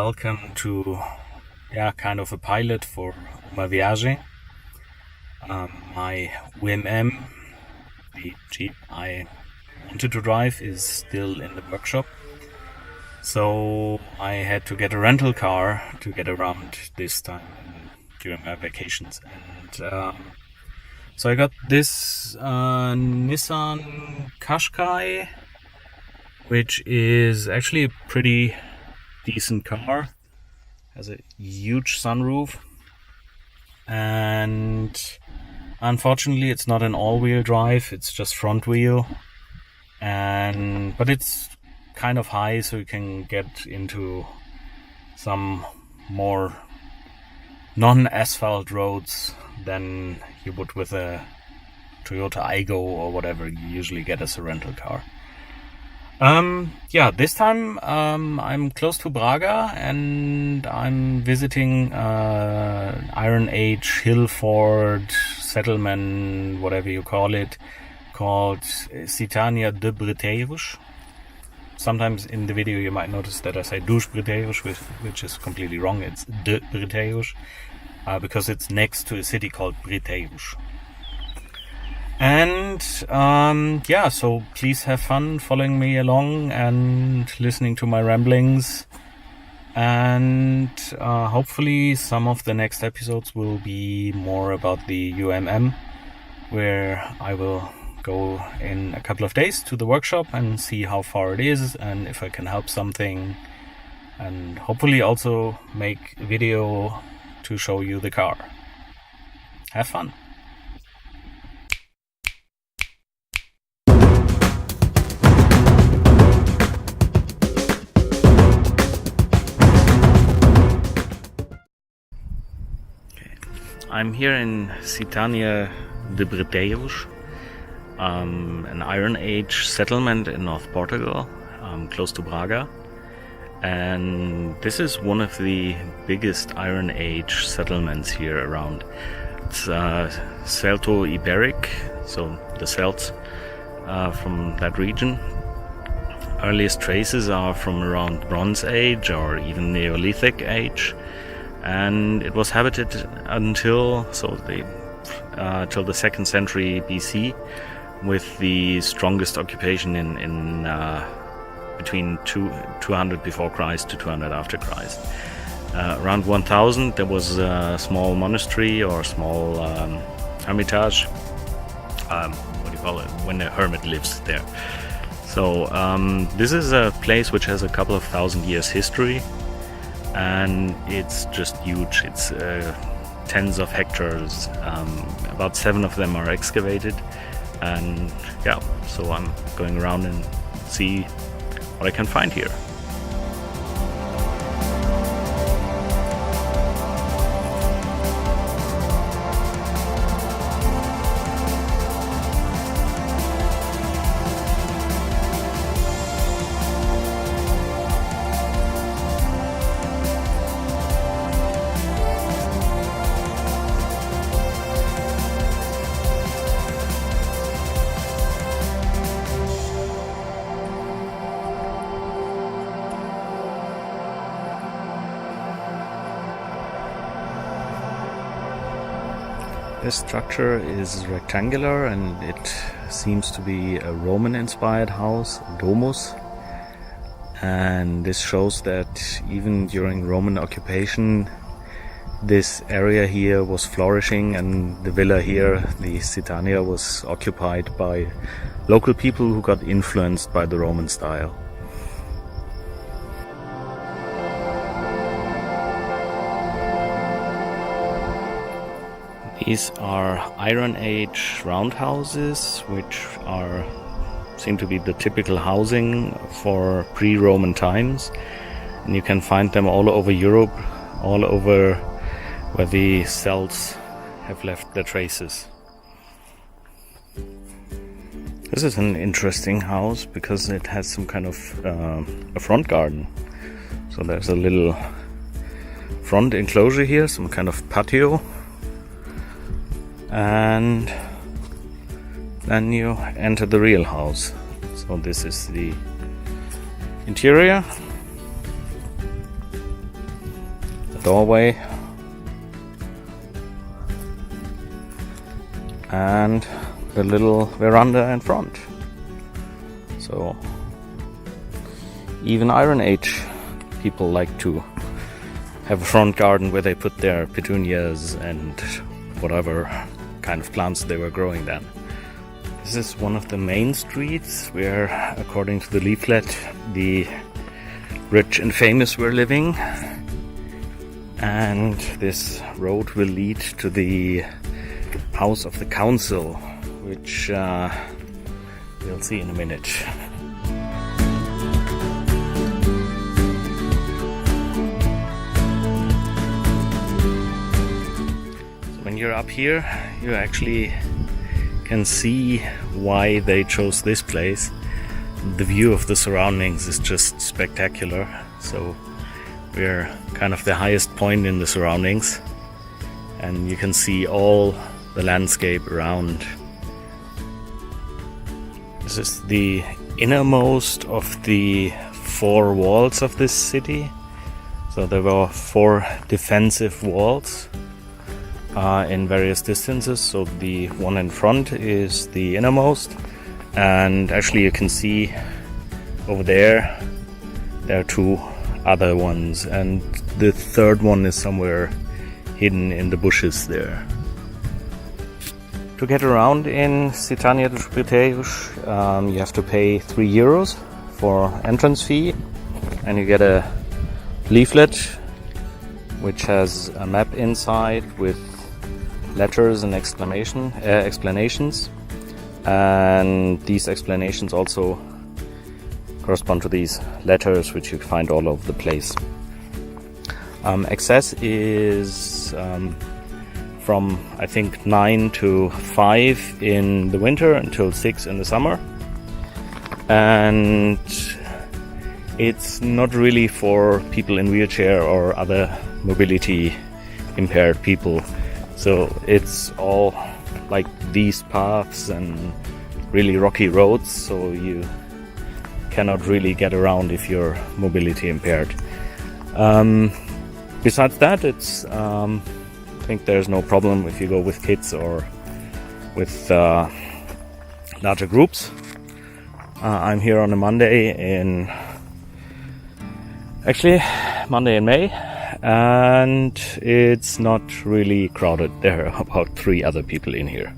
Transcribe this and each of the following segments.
welcome to kind of a pilot for UMMaviagem. My UMM, the Jeep I wanted to drive, is still in the workshop. So I had to get a rental car to get around this time during my vacations. And so I got this Nissan Qashqai, which is actually a pretty decent car. Has a huge sunroof, and unfortunately it's not an all-wheel drive, it's just front wheel, but it's kind of high, so you can get into some more non-asphalt roads than you would with a Toyota Aygo or whatever you usually get as a rental car. This time I'm close to Braga and I'm visiting Iron Age hill fort settlement, whatever you call it, called Citânia de Briteiros. Sometimes in the video you might notice that I say dos Briteiros, which is completely wrong. It's de Briteiros, because it's next to a city called Briteiros. And so please have fun following me along and listening to my ramblings. And hopefully some of the next episodes will be more about the UMM, where I will go in a couple of days to the workshop and see how far it is and if I can help something, and hopefully also make a video to show you the car. Have fun. I'm here in Citânia de Briteiros, an Iron Age settlement in North Portugal, close to Braga. And this is one of the biggest Iron Age settlements here around. It's Celto-Iberic, so the Celts from that region. Earliest traces are from around Bronze Age or even Neolithic Age. And it was habited until the 2nd century BC, with the strongest occupation in between 200 before Christ to 200 after Christ. Around 1000 there was a small monastery or small hermitage. What do you call it when a hermit lives there? So this is a place which has a couple of thousand years history. And it's just huge. It's tens of hectares. About 7 of them are excavated, and so I'm going around and see what I can find here. This structure is rectangular and it seems to be a Roman-inspired house, a domus. And this shows that even during Roman occupation, this area here was flourishing, and the villa here, the Citânia, was occupied by local people who got influenced by the Roman style. These are Iron Age roundhouses, which seem to be the typical housing for pre-Roman times, and you can find them all over Europe, all over where the Celts have left their traces. This is an interesting house because it has some kind of a front garden. So there's a little front enclosure here, some kind of patio. And then you enter the real house. So this is the interior. the doorway, and the little veranda in front. So even Iron Age people like to have a front garden where they put their petunias and whatever kind of plants they were growing then. This is one of the main streets where, according to the leaflet, the rich and famous were living, and this road will lead to the house of the council, which we'll see in a minute. So when you're up here, you actually can see why they chose this place. The view of the surroundings is just spectacular. So we're kind of the highest point in the surroundings, and you can see all the landscape around. This is the innermost of the 4 walls of this city. So there were 4 defensive walls in various distances. So the one in front is the innermost, and actually you can see over there are 2 other ones, and the third one is somewhere hidden in the bushes there. To get around in Citânia de Briteiros, you have to pay €3 for entrance fee, and you get a leaflet which has a map inside with letters and explanations, and these explanations also correspond to these letters which you find all over the place. Access is from I think 9 to 5 in the winter until 6 in the summer, and it's not really for people in wheelchair or other mobility impaired people. So it's all like these paths and really rocky roads, so you cannot really get around if you're mobility impaired. Besides that, it's I think there's no problem if you go with kids or with larger groups. I'm here on a Monday in May, and it's not really crowded. There are about 3 other people in here.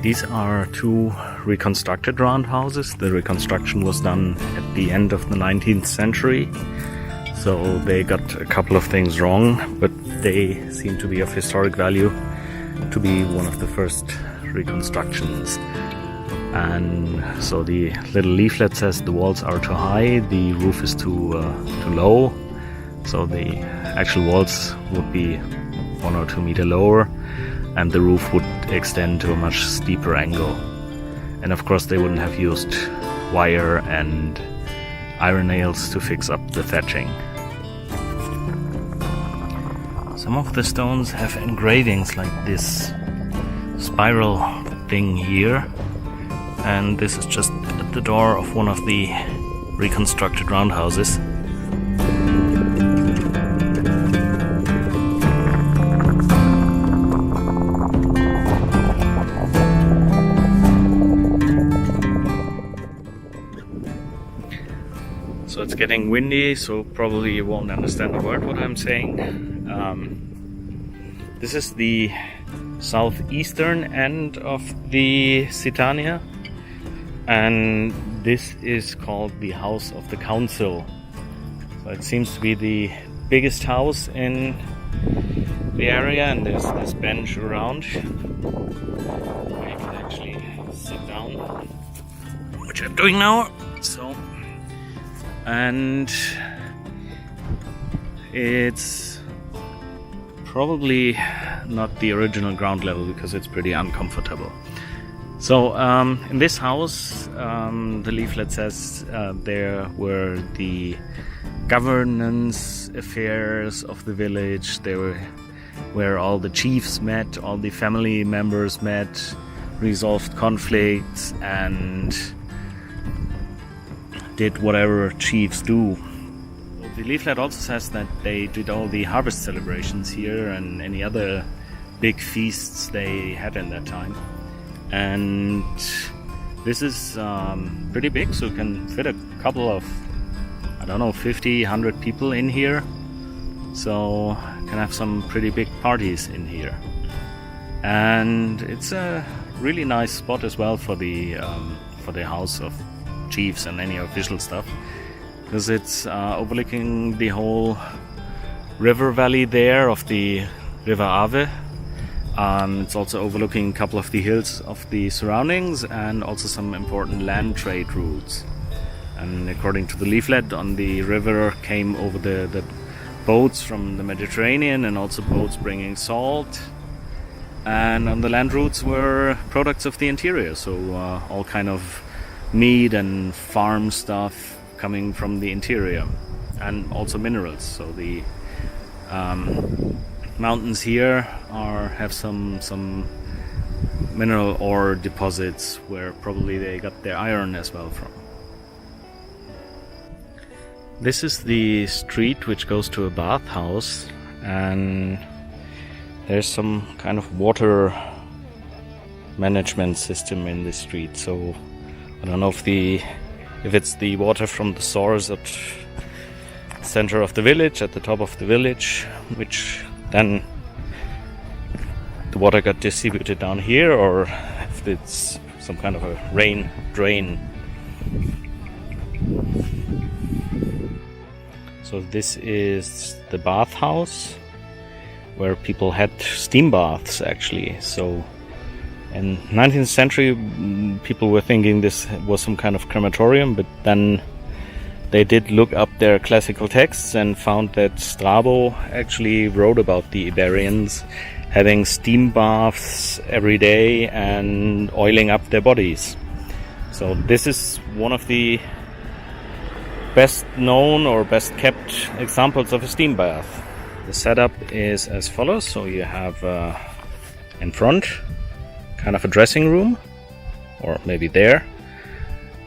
These are 2 reconstructed roundhouses. The reconstruction was done at the end of the 19th century, so they got a couple of things wrong, but they seem to be of historic value to be one of the first reconstructions. And so the little leaflet says the walls are too high, the roof is too low, so the actual walls would be 1 or 2 meters lower, and the roof would extend to a much steeper angle. And of course they wouldn't have used wire and iron nails to fix up the thatching. Some of the stones have engravings like this spiral thing here, and this is just at the door of one of the reconstructed roundhouses. So it's getting windy, so probably you won't understand a word what I'm saying. This is the southeastern end of the Citânia, and this is called the House of the Council. So it seems to be the biggest house in the area, and there's this bench around where you can actually sit down, which I'm doing now. And it's probably not the original ground level because it's pretty uncomfortable. So in this house, the leaflet says there were the governance affairs of the village. There were where all the chiefs met, all the family members met, resolved conflicts, and did whatever chiefs do. The leaflet also says that they did all the harvest celebrations here and any other big feasts they had in that time. And this is pretty big, so you can fit a couple of, I don't know, 50, 100 people in here. So you can have some pretty big parties in here. And it's a really nice spot as well for the house of chiefs and any official stuff, because it's overlooking the whole river valley there of the River Ave. It's also overlooking a couple of the hills of the surroundings and also some important land trade routes. And according to the leaflet, on the river came over the boats from the Mediterranean and also boats bringing salt. And on the land routes were products of the interior, so all kind of meat and farm stuff coming from the interior, and also minerals. So the mountains here have some mineral ore deposits where probably they got their iron as well from. This is the street which goes to a bathhouse, and there's some kind of water management system in the street. So I don't know if it's the water from the source at the center of the village, at the top of the village, which then the water got distributed down here, or if it's some kind of a rain drain. So this is the bathhouse where people had steam baths actually. So in 19th century people were thinking this was some kind of crematorium, but then they did look up their classical texts and found that Strabo actually wrote about the Iberians having steam baths every day and oiling up their bodies. So this is one of the best known or best kept examples of a steam bath. The setup is as follows. So you have in front kind of a dressing room, or maybe there,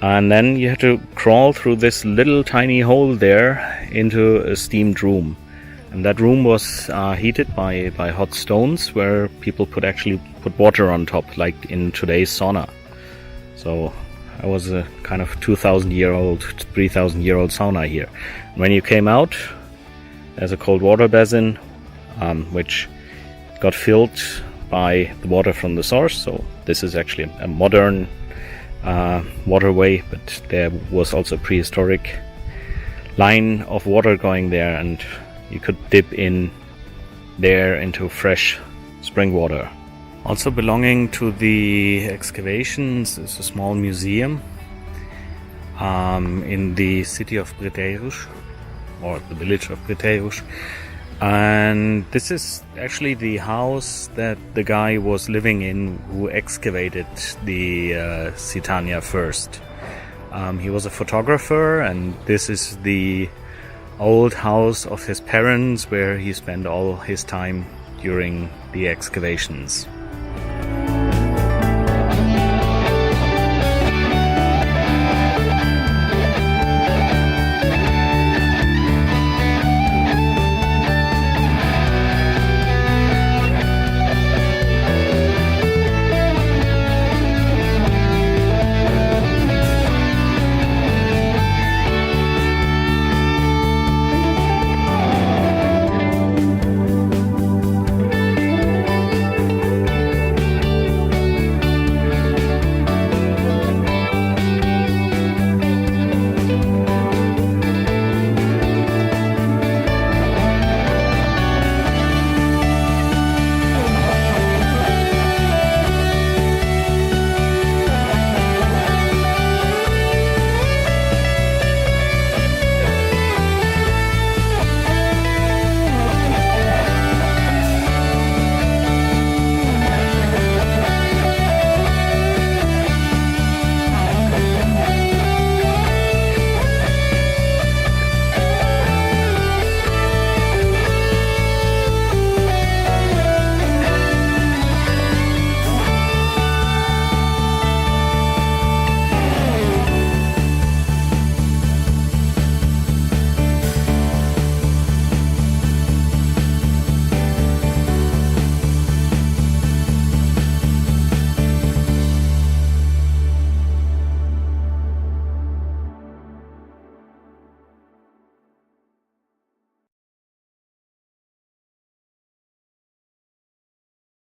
and then you have to crawl through this little tiny hole there into a steamed room. And that room was heated by hot stones, where people could actually put water on top, like in today's sauna. So I was a kind of 2,000-year-old, 3,000-year-old sauna here. When you came out, there's a cold water basin, which got filled by the water from the source. So this is actually a modern waterway, but there was also a prehistoric line of water going there, and you could dip in there into fresh spring water. Also belonging to the excavations is a small museum in the city of Briteiros, or the village of Briteiros. And this is actually the house that the guy was living in who excavated the Citânia first. He was a photographer, and this is the old house of his parents where he spent all his time during the excavations.